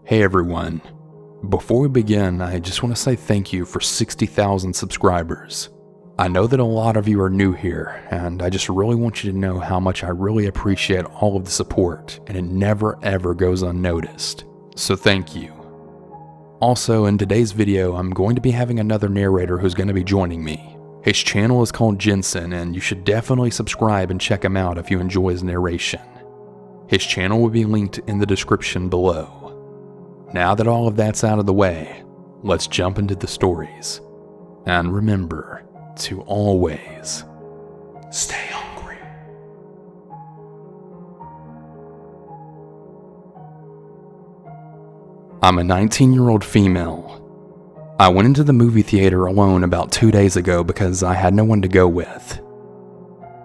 Hey everyone. Before we begin, I just want to say thank you for 60,000 subscribers. I know that a lot of you are new here, and I just really want you to know how much I really appreciate all of the support, and it never ever goes unnoticed. So thank you. Also, in today's video, I'm going to be having another narrator who's going to be joining me. His channel is called Gensen, and you should definitely subscribe and check him out if you enjoy his narration. His channel will be linked in the description below. Now that all of that's out of the way, let's jump into the stories. And remember to always stay hungry. I'm a 19-year-old female. I went into the movie theater alone about 2 days ago because I had no one to go with.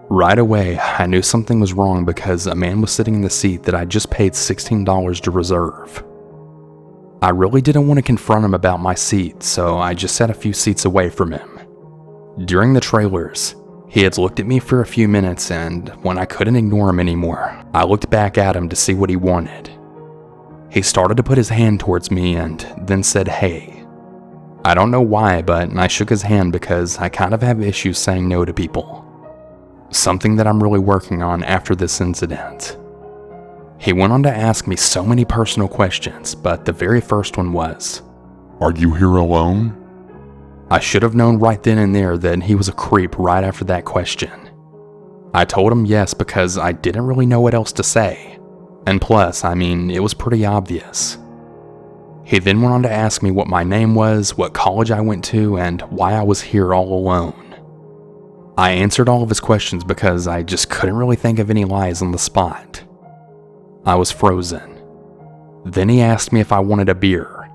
Right away, I knew something was wrong because a man was sitting in the seat that I just paid $16 to reserve. I really didn't want to confront him about my seat, so I just sat a few seats away from him. During the trailers, he had looked at me for a few minutes, and when I couldn't ignore him anymore, I looked back at him to see what he wanted. He started to put his hand towards me and then said, "Hey." I don't know why, but I shook his hand because I kind of have issues saying no to people. Something that I'm really working on after this incident. He went on to ask me so many personal questions, but the very first one was, "Are you here alone?" I should have known right then and there that he was a creep right after that question. I told him yes because I didn't really know what else to say. And plus, it was pretty obvious. He then went on to ask me what my name was, what college I went to, and why I was here all alone. I answered all of his questions because I just couldn't really think of any lies on the spot. I was frozen. Then he asked me if I wanted a beer.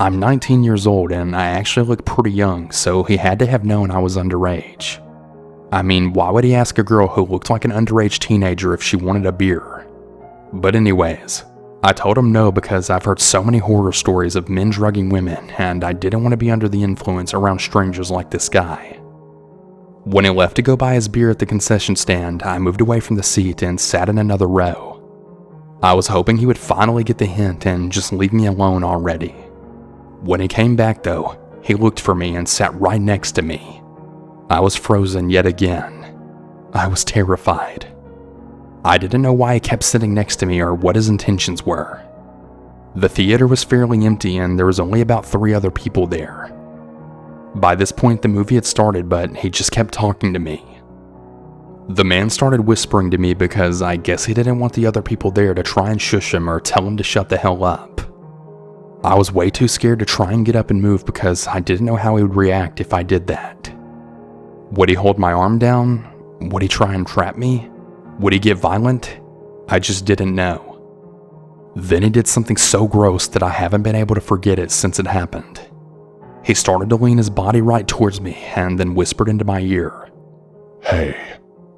I'm 19 years old and I actually look pretty young, so he had to have known I was underage. Why would he ask a girl who looked like an underage teenager if she wanted a beer? But anyways, I told him no because I've heard so many horror stories of men drugging women, and I didn't want to be under the influence around strangers like this guy. When he left to go buy his beer at the concession stand, I moved away from the seat and sat in another row. I was hoping he would finally get the hint and just leave me alone already. When he came back though, he looked for me and sat right next to me. I was frozen yet again. I was terrified. I didn't know why he kept sitting next to me or what his intentions were. The theater was fairly empty and there was only about 3 other people there. By this point the movie had started, but he just kept talking to me. The man started whispering to me because I guess he didn't want the other people there to try and shush him or tell him to shut the hell up. I was way too scared to try and get up and move because I didn't know how he would react if I did that. Would he hold my arm down? Would he try and trap me? Would he get violent? I just didn't know. Then he did something so gross that I haven't been able to forget it since it happened. He started to lean his body right towards me and then whispered into my ear, "Hey,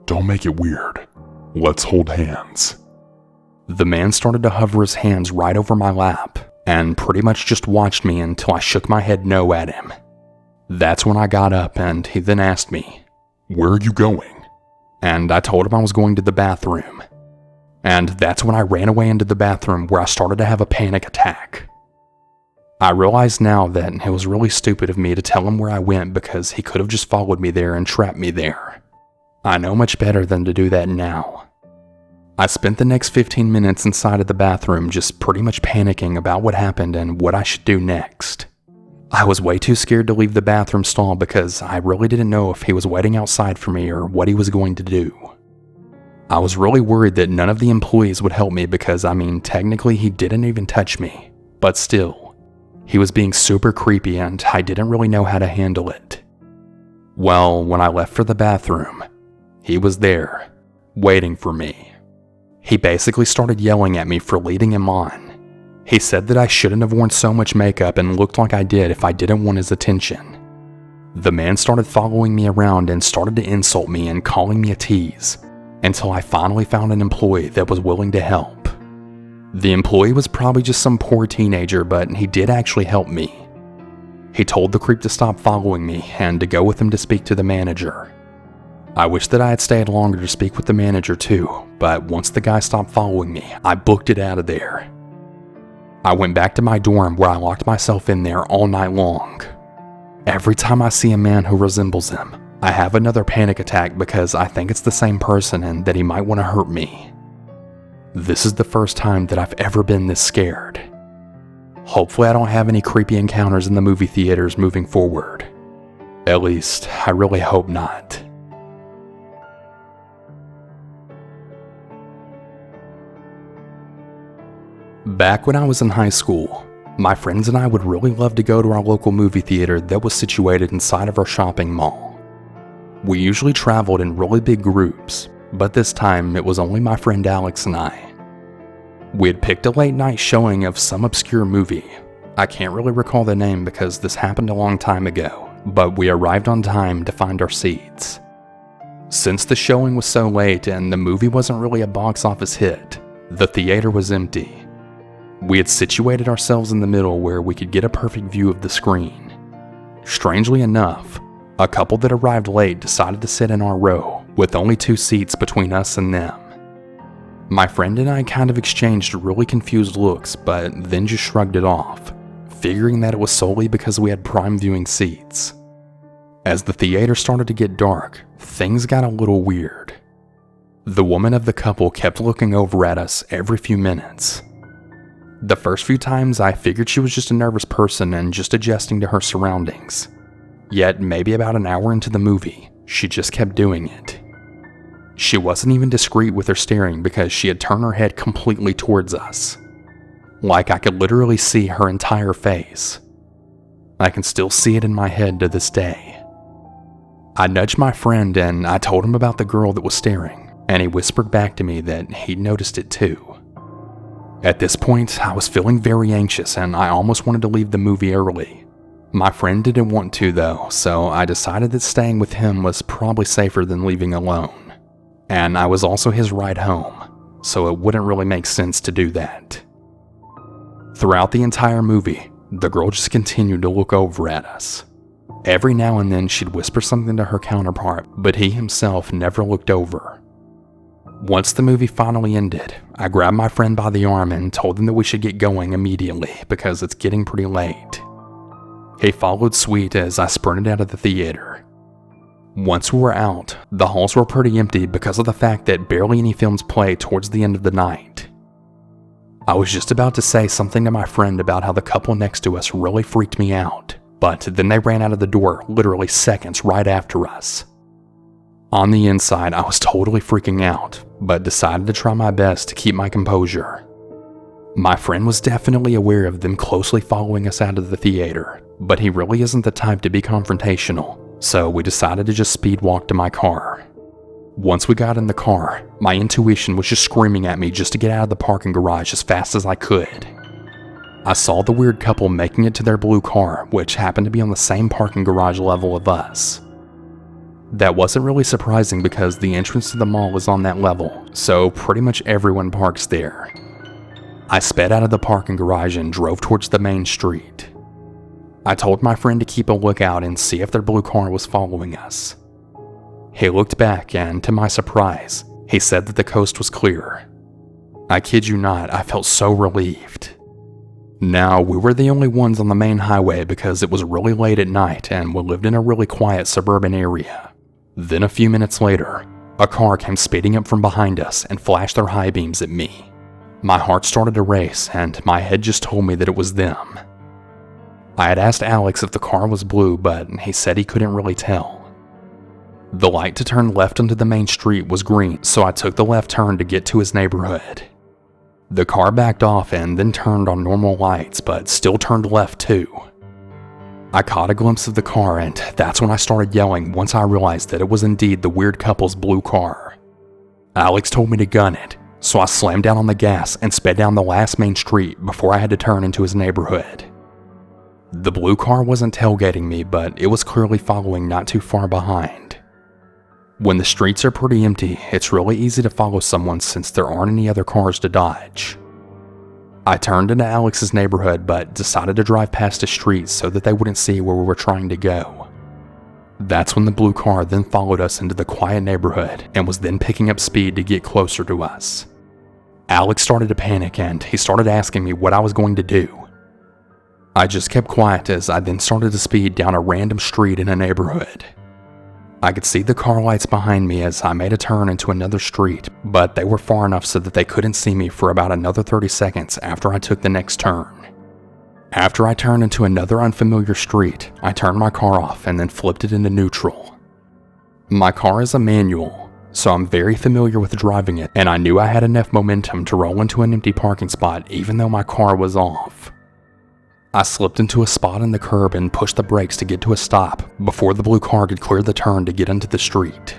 don't make it weird. Let's hold hands." The man started to hover his hands right over my lap and pretty much just watched me until I shook my head no at him. That's when I got up and he then asked me, "Where are you going?" And I told him I was going to the bathroom. And that's when I ran away into the bathroom where I started to have a panic attack. I realize now that it was really stupid of me to tell him where I went because he could have just followed me there and trapped me there. I know much better than to do that now. I spent the next 15 minutes inside of the bathroom just pretty much panicking about what happened and what I should do next. I was way too scared to leave the bathroom stall because I really didn't know if he was waiting outside for me or what he was going to do. I was really worried that none of the employees would help me because technically he didn't even touch me, but still, he was being super creepy and I didn't really know how to handle it. Well, when I left for the bathroom, he was there, waiting for me. He basically started yelling at me for leading him on. He said that I shouldn't have worn so much makeup and looked like I did if I didn't want his attention. The man started following me around and started to insult me and calling me a tease, until I finally found an employee that was willing to help. The employee was probably just some poor teenager, but he did actually help me. He told the creep to stop following me and to go with him to speak to the manager. I wish that I had stayed longer to speak with the manager too, but once the guy stopped following me, I booked it out of there. I went back to my dorm where I locked myself in there all night long. Every time I see a man who resembles him, I have another panic attack because I think it's the same person and that he might want to hurt me. This is the first time that I've ever been this scared. Hopefully I don't have any creepy encounters in the movie theaters moving forward. At least, I really hope not. Back when I was in high school, my friends and I would really love to go to our local movie theater that was situated inside of our shopping mall. We usually traveled in really big groups, but this time it was only my friend Alex and I. We had picked a late night showing of some obscure movie. I can't really recall the name because this happened a long time ago, but we arrived on time to find our seats. Since the showing was so late and the movie wasn't really a box office hit, the theater was empty. We had situated ourselves in the middle where we could get a perfect view of the screen. Strangely enough, a couple that arrived late decided to sit in our row, with only 2 seats between us and them. My friend and I kind of exchanged really confused looks, but then just shrugged it off, figuring that it was solely because we had prime viewing seats. As the theater started to get dark, things got a little weird. The woman of the couple kept looking over at us every few minutes. The first few times I figured she was just a nervous person and just adjusting to her surroundings. Yet maybe about an hour into the movie, she just kept doing it. She wasn't even discreet with her staring because she had turned her head completely towards us. Like I could literally see her entire face. I can still see it in my head to this day. I nudged my friend and I told him about the girl that was staring, and he whispered back to me that he'd noticed it too. At this point, I was feeling very anxious and I almost wanted to leave the movie early. My friend didn't want to though, so I decided that staying with him was probably safer than leaving alone. And I was also his ride home, so it wouldn't really make sense to do that. Throughout the entire movie, the girl just continued to look over at us. Every now and then she'd whisper something to her counterpart, but he himself never looked over. Once the movie finally ended, I grabbed my friend by the arm and told him that we should get going immediately because it's getting pretty late. He followed suit as I sprinted out of the theater. Once we were out, the halls were pretty empty because of the fact that barely any films played towards the end of the night. I was just about to say something to my friend about how the couple next to us really freaked me out, but then they ran out of the door literally seconds right after us. On the inside, I was totally freaking out, but decided to try my best to keep my composure. My friend was definitely aware of them closely following us out of the theater, but he really isn't the type to be confrontational, so we decided to just speed walk to my car. Once we got in the car, my intuition was just screaming at me just to get out of the parking garage as fast as I could. I saw the weird couple making it to their blue car, which happened to be on the same parking garage level of us. That wasn't really surprising because the entrance to the mall is on that level, so pretty much everyone parks there. I sped out of the parking garage and drove towards the main street. I told my friend to keep a lookout and see if their blue car was following us. He looked back and, to my surprise, he said that the coast was clear. I kid you not, I felt so relieved. Now, we were the only ones on the main highway because it was really late at night and we lived in a really quiet suburban area. Then a few minutes later, a car came speeding up from behind us and flashed their high beams at me. My heart started to race and my head just told me that it was them. I had asked Alex if the car was blue, but he said he couldn't really tell. The light to turn left onto the main street was green, so I took the left turn to get to his neighborhood. The car backed off and then turned on normal lights, but still turned left too. I caught a glimpse of the car and that's when I started yelling once I realized that it was indeed the weird couple's blue car. Alex told me to gun it, so I slammed down on the gas and sped down the last main street before I had to turn into his neighborhood. The blue car wasn't tailgating me, but it was clearly following not too far behind. When the streets are pretty empty, it's really easy to follow someone since there aren't any other cars to dodge. I turned into Alex's neighborhood but decided to drive past a street so that they wouldn't see where we were trying to go. That's when the blue car then followed us into the quiet neighborhood and was then picking up speed to get closer to us. Alex started to panic and he started asking me what I was going to do. I just kept quiet as I then started to speed down a random street in a neighborhood. I could see the car lights behind me as I made a turn into another street, but they were far enough so that they couldn't see me for about another 30 seconds after I took the next turn. After I turned into another unfamiliar street, I turned my car off and then flipped it into neutral. My car is a manual, so I'm very familiar with driving it, and I knew I had enough momentum to roll into an empty parking spot even though my car was off. I slipped into a spot in the curb and pushed the brakes to get to a stop before the blue car could clear the turn to get into the street.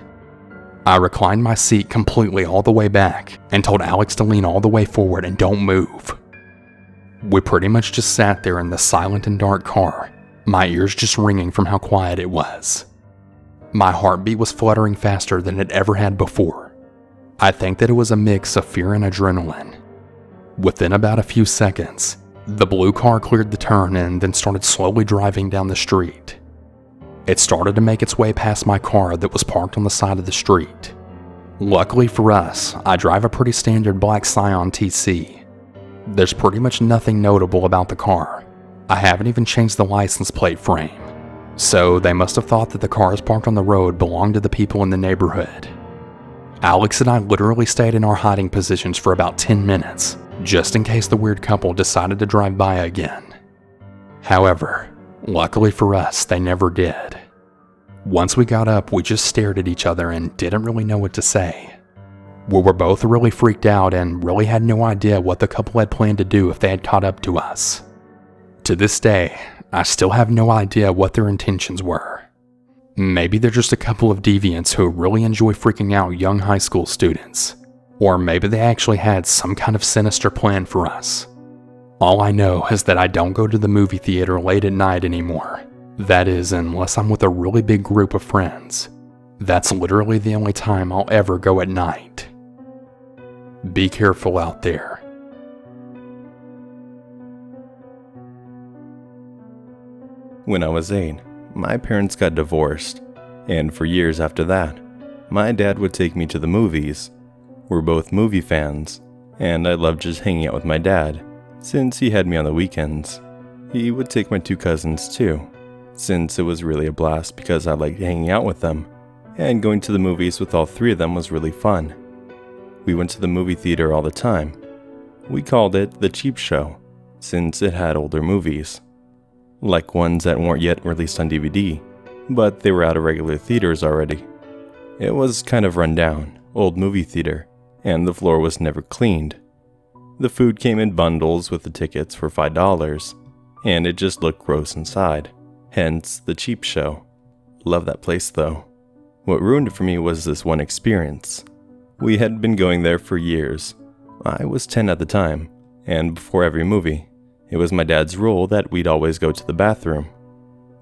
I reclined my seat completely all the way back and told Alex to lean all the way forward and don't move. We pretty much just sat there in the silent and dark car, my ears just ringing from how quiet it was. My heartbeat was fluttering faster than it ever had before. I think that it was a mix of fear and adrenaline. Within about a few seconds, the blue car cleared the turn and then started slowly driving down the street. It started to make its way past my car that was parked on the side of the street. Luckily for us, I drive a pretty standard black Scion TC. There's pretty much nothing notable about the car. I haven't even changed the license plate frame. So they must have thought that the cars parked on the road belonged to the people in the neighborhood. Alex and I literally stayed in our hiding positions for about 10 minutes, just in case the weird couple decided to drive by again. However, luckily for us, they never did. Once we got up, we just stared at each other and didn't really know what to say. We were both really freaked out and really had no idea what the couple had planned to do if they had caught up to us. To this day, I still have no idea what their intentions were. Maybe they're just a couple of deviants who really enjoy freaking out young high school students. Or maybe they actually had some kind of sinister plan for us. All I know is that I don't go to the movie theater late at night anymore. That is, unless I'm with a really big group of friends. That's literally the only time I'll ever go at night. Be careful out there. When I was 8, my parents got divorced, and for years after that, my dad would take me to the movies. We're both movie fans, and I loved just hanging out with my dad, since he had me on the weekends. He would take my 2 cousins too, since it was really a blast because I liked hanging out with them, and going to the movies with all 3 of them was really fun. We went to the movie theater all the time. We called it the cheap show, since it had older movies. Like ones that weren't yet released on DVD, but they were out of regular theaters already. It was kind of run down, old movie theater, and the floor was never cleaned. The food came in bundles with the tickets for $5, and it just looked gross inside, hence the cheap show. Love that place though. What ruined it for me was this one experience. We had been going there for years. I was 10 at the time, and before every movie, it was my dad's rule that we'd always go to the bathroom.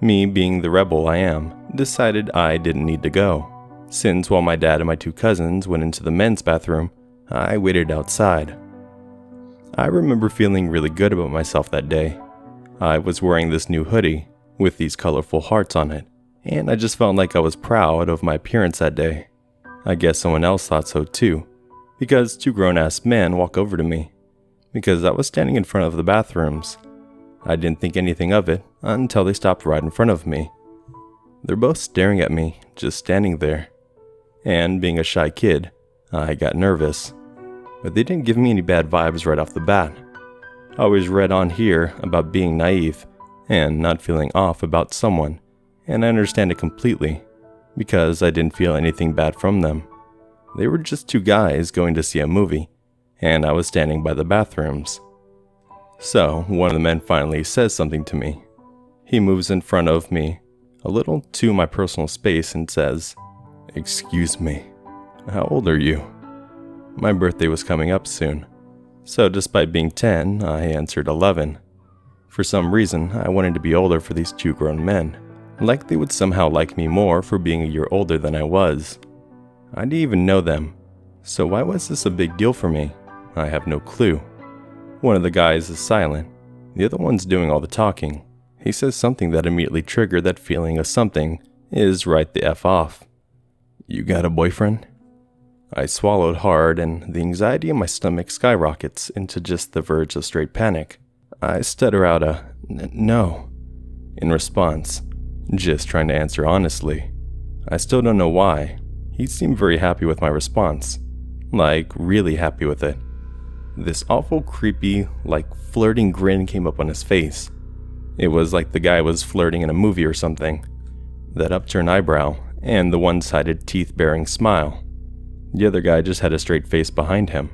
Me, being the rebel I am, decided I didn't need to go, since while my dad and my 2 cousins went into the men's bathroom, I waited outside. I remember feeling really good about myself that day. I was wearing this new hoodie with these colorful hearts on it, and I just felt like I was proud of my appearance that day. I guess someone else thought so too, because 2 grown-ass men walked over to me, because I was standing in front of the bathrooms. I didn't think anything of it until they stopped right in front of me. They're both staring at me, just standing there. And being a shy kid, I got nervous. But they didn't give me any bad vibes right off the bat. I always read on here about being naive and not feeling off about someone, and I understand it completely, because I didn't feel anything bad from them. They were just 2 guys going to see a movie, and I was standing by the bathrooms. So, one of the men finally says something to me. He moves in front of me, a little to my personal space, and says, "Excuse me, how old are you?" My birthday was coming up soon, so despite being 10, I answered 11. For some reason, I wanted to be older for these 2 grown men, like they would somehow like me more for being a year older than I was. I didn't even know them, so why was this a big deal for me? I have no clue. One of the guys is silent, the other one's doing all the talking. He says something that immediately triggered that feeling of something is right the F off. "You got a boyfriend?" I swallowed hard, and the anxiety in my stomach skyrockets into just the verge of straight panic. I stutter out a no in response, just trying to answer honestly. I still don't know why. He seemed very happy with my response, like really happy with it. This awful, creepy, like flirting grin came up on his face. It was like the guy was flirting in a movie or something. That upturned eyebrow, and the one-sided teeth-bearing smile. The other guy just had a straight face behind him.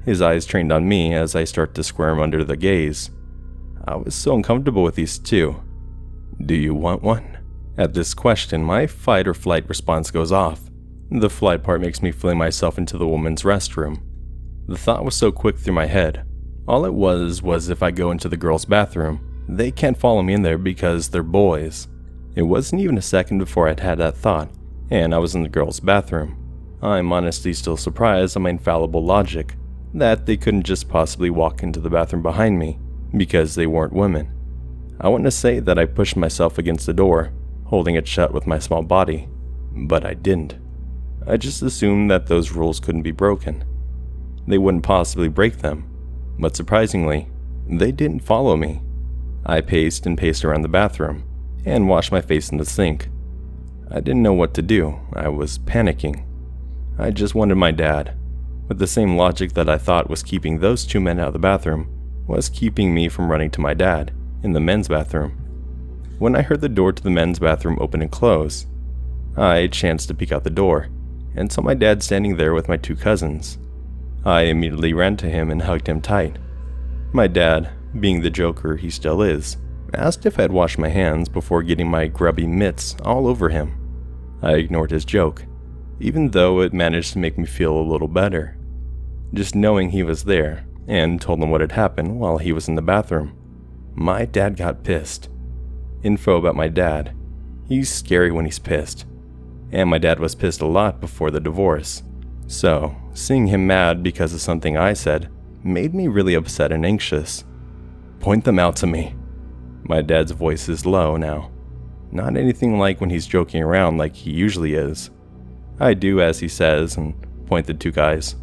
His eyes trained on me as I start to squirm under the gaze. I was so uncomfortable with these two. Do you want one? At this question, my fight or flight response goes off. The flight part makes me fling myself into the woman's restroom. The thought was so quick through my head. All it was if I go into the girls' bathroom, they can't follow me in there because they're boys. It wasn't even a second before I'd had that thought, and I was in the girls' bathroom. I'm honestly still surprised at my infallible logic, that they couldn't just possibly walk into the bathroom behind me, because they weren't women. I want to say that I pushed myself against the door, holding it shut with my small body, but I didn't. I just assumed that those rules couldn't be broken. They wouldn't possibly break them, but surprisingly, they didn't follow me. I paced and paced around the bathroom, and washed my face in the sink. I didn't know what to do. I was panicking. I just wanted my dad, with the same logic that I thought was keeping those two men out of the bathroom, was keeping me from running to my dad in the men's bathroom. When I heard the door to the men's bathroom open and close, I chanced to peek out the door, and saw my dad standing there with my two cousins. I immediately ran to him and hugged him tight. My dad, being the joker he still is, asked if I had washed my hands before getting my grubby mitts all over him. I ignored his joke, even though it managed to make me feel a little better. Just knowing he was there, and told him what had happened while he was in the bathroom. My dad got pissed. Info about my dad: he's scary when he's pissed. And my dad was pissed a lot before the divorce. So, seeing him mad because of something I said made me really upset and anxious. Point them out to me. My dad's voice is low now. Not anything like when he's joking around like he usually is. I do as he says and point the two guys.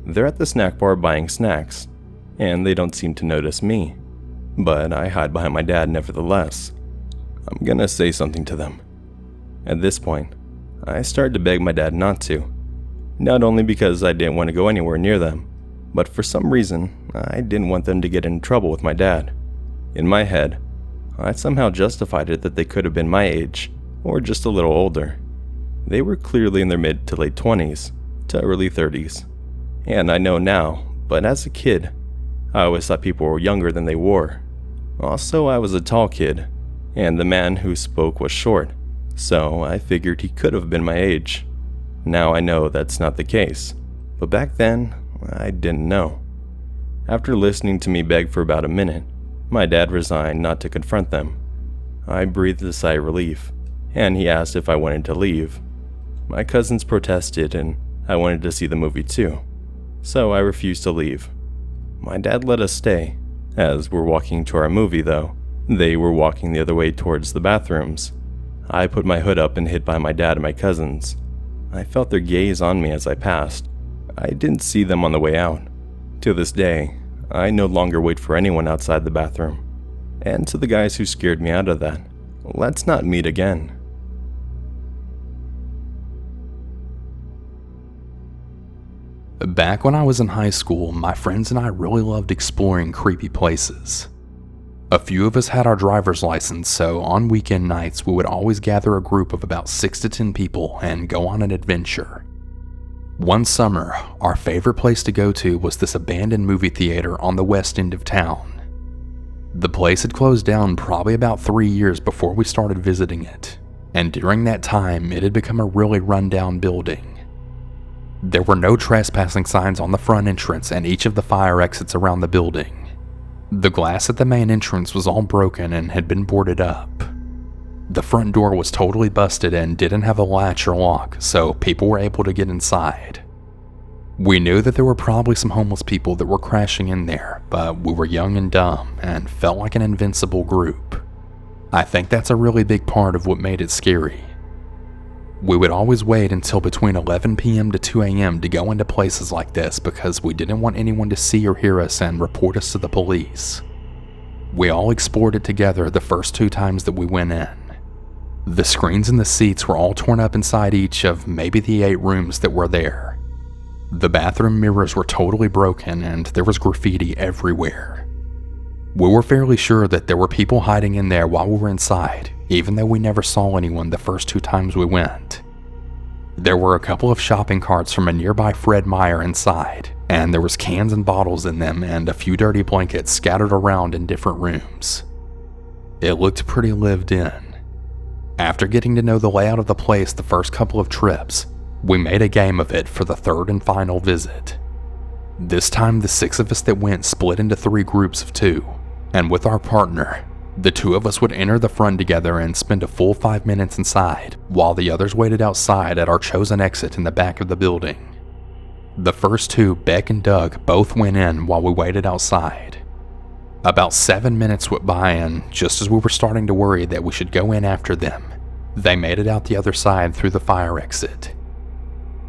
They're at the snack bar buying snacks, and they don't seem to notice me. But I hide behind my dad nevertheless. I'm gonna say something to them. At this point, I started to beg my dad not to. Not only because I didn't want to go anywhere near them, but for some reason, I didn't want them to get in trouble with my dad. In my head, I somehow justified it that they could have been my age, or just a little older. They were clearly in their mid to late 20s, to early 30s. And I know now, but as a kid, I always thought people were younger than they were. Also, I was a tall kid, and the man who spoke was short, so I figured he could have been my age. Now I know that's not the case, but back then, I didn't know. After listening to me beg for about a minute, my dad resigned not to confront them. I breathed a sigh of relief, and he asked if I wanted to leave. My cousins protested, and I wanted to see the movie too, so I refused to leave. My dad let us stay. As we're walking to our movie though, they were walking the other way towards the bathrooms. I put my hood up and hid by my dad and my cousins. I felt their gaze on me as I passed. I didn't see them on the way out. To this day, I no longer wait for anyone outside the bathroom. And to the guys who scared me out of that, let's not meet again. Back when I was in high school, my friends and I really loved exploring creepy places. A few of us had our driver's license, so on weekend nights we would always gather a group of about 6 to 10 people and go on an adventure. One summer, our favorite place to go to was this abandoned movie theater on the west end of town. The place had closed down probably about 3 years before we started visiting it, and during that time it had become a really rundown building. There were no trespassing signs on the front entrance and each of the fire exits around the building. The glass at the main entrance was all broken and had been boarded up. The front door was totally busted and didn't have a latch or lock, so people were able to get inside. We knew that there were probably some homeless people that were crashing in there, but we were young and dumb and felt like an invincible group. I think that's a really big part of what made it scary. We would always wait until between 11 p.m. to 2 a.m. to go into places like this because we didn't want anyone to see or hear us and report us to the police. We all explored it together the first 2 times that we went in. The screens and the seats were all torn up inside each of maybe the 8 rooms that were there. The bathroom mirrors were totally broken and there was graffiti everywhere. We were fairly sure that there were people hiding in there while we were inside, even though we never saw anyone the first 2 times we went. There were a couple of shopping carts from a nearby Fred Meyer inside, and there was cans and bottles in them and a few dirty blankets scattered around in different rooms. It looked pretty lived in. After getting to know the layout of the place the first couple of trips, we made a game of it for the 3rd and final visit. This time the 6 of us that went split into 3 groups of 2, and with our partner, the 2 of us would enter the front together and spend a full 5 minutes inside, while the others waited outside at our chosen exit in the back of the building. The first 2, Beck and Doug, both went in while we waited outside. About 7 minutes went by, and just as we were starting to worry that we should go in after them, they made it out the other side through the fire exit.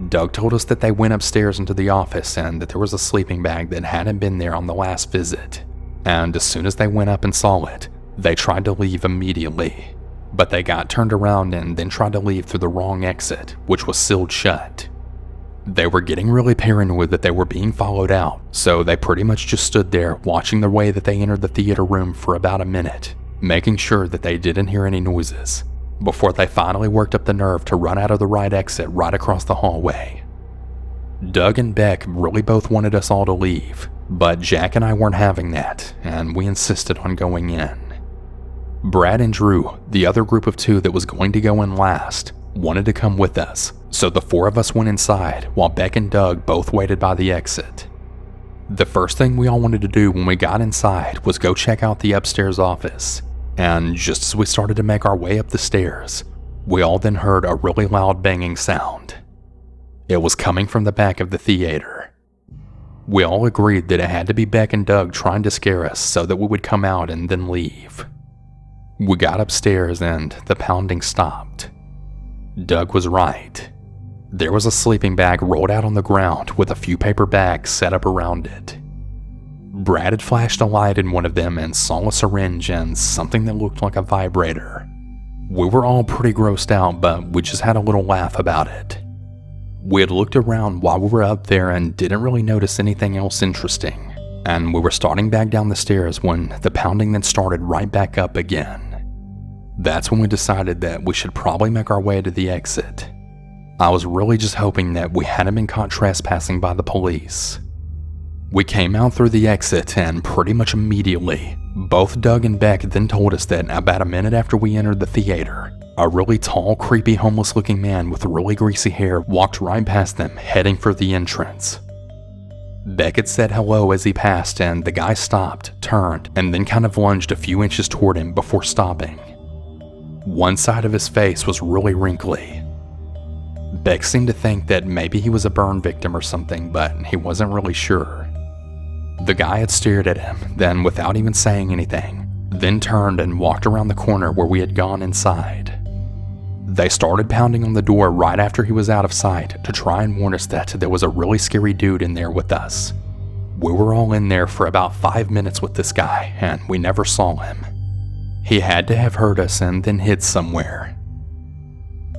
Doug told us that they went upstairs into the office and that there was a sleeping bag that hadn't been there on the last visit, and as soon as they went up and saw it, they tried to leave immediately, but they got turned around and then tried to leave through the wrong exit, which was sealed shut. They were getting really paranoid that they were being followed out, so they pretty much just stood there watching the way that they entered the theater room for about a minute, making sure that they didn't hear any noises, before they finally worked up the nerve to run out of the right exit right across the hallway. Doug and Beck really both wanted us all to leave, but Jack and I weren't having that, and we insisted on going in. Brad and Drew, the other group of 2 that was going to go in last, wanted to come with us, so the 4 of us went inside while Beck and Doug both waited by the exit. The first thing we all wanted to do when we got inside was go check out the upstairs office, and just as we started to make our way up the stairs, we all then heard a really loud banging sound. It was coming from the back of the theater. We all agreed that it had to be Beck and Doug trying to scare us so that we would come out and then leave. We got upstairs and the pounding stopped. Doug was right. There was a sleeping bag rolled out on the ground with a few paper bags set up around it. Brad had flashed a light in one of them and saw a syringe and something that looked like a vibrator. We were all pretty grossed out, but we just had a little laugh about it. We had looked around while we were up there and didn't really notice anything else interesting, and we were starting back down the stairs when the pounding then started right back up again. That's when we decided that we should probably make our way to the exit. I was really just hoping that we hadn't been caught trespassing by the police. We came out through the exit, and pretty much immediately, both Doug and Beck then told us that about a minute after we entered the theater, a really tall, creepy, homeless-looking man with really greasy hair walked right past them, heading for the entrance. Beck had said hello as he passed, and the guy stopped, turned, and then kind of lunged a few inches toward him before stopping. One side of his face was really wrinkly. Beck seemed to think that maybe he was a burn victim or something, but he wasn't really sure. The guy had stared at him, then without even saying anything, then turned and walked around the corner where we had gone inside. They started pounding on the door right after he was out of sight to try and warn us that there was a really scary dude in there with us. We were all in there for about 5 minutes with this guy, and we never saw him. He had to have heard us and then hid somewhere.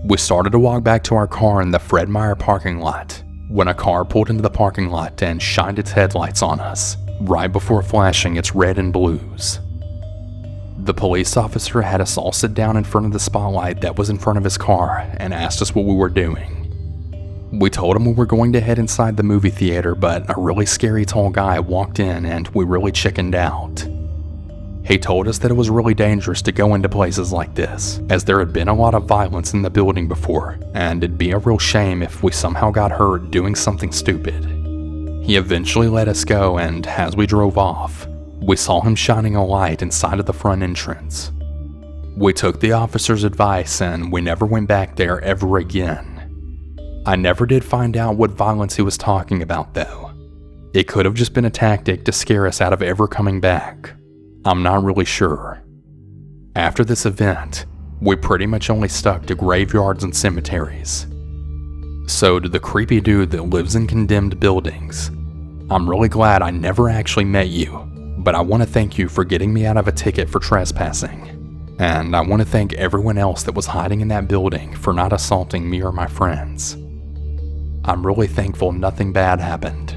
We started to walk back to our car in the Fred Meyer parking lot when a car pulled into the parking lot and shined its headlights on us, right before flashing its red and blues. The police officer had us all sit down in front of the spotlight that was in front of his car and asked us what we were doing. We told him we were going to head inside the movie theater, but a really scary tall guy walked in and we really chickened out. He told us that it was really dangerous to go into places like this, as there had been a lot of violence in the building before, and it'd be a real shame if we somehow got hurt doing something stupid. He eventually let us go, and as we drove off, we saw him shining a light inside of the front entrance. We took the officer's advice, and we never went back there ever again. I never did find out what violence he was talking about, though. It could have just been a tactic to scare us out of ever coming back. I'm not really sure. After this event, We pretty much only stuck to graveyards and cemeteries. So to the creepy dude that lives in condemned buildings, I'm really glad I never actually met you, but I want to thank you for getting me out of a ticket for trespassing. And I want to thank everyone else that was hiding in that building for not assaulting me or my friends. I'm really thankful nothing bad happened.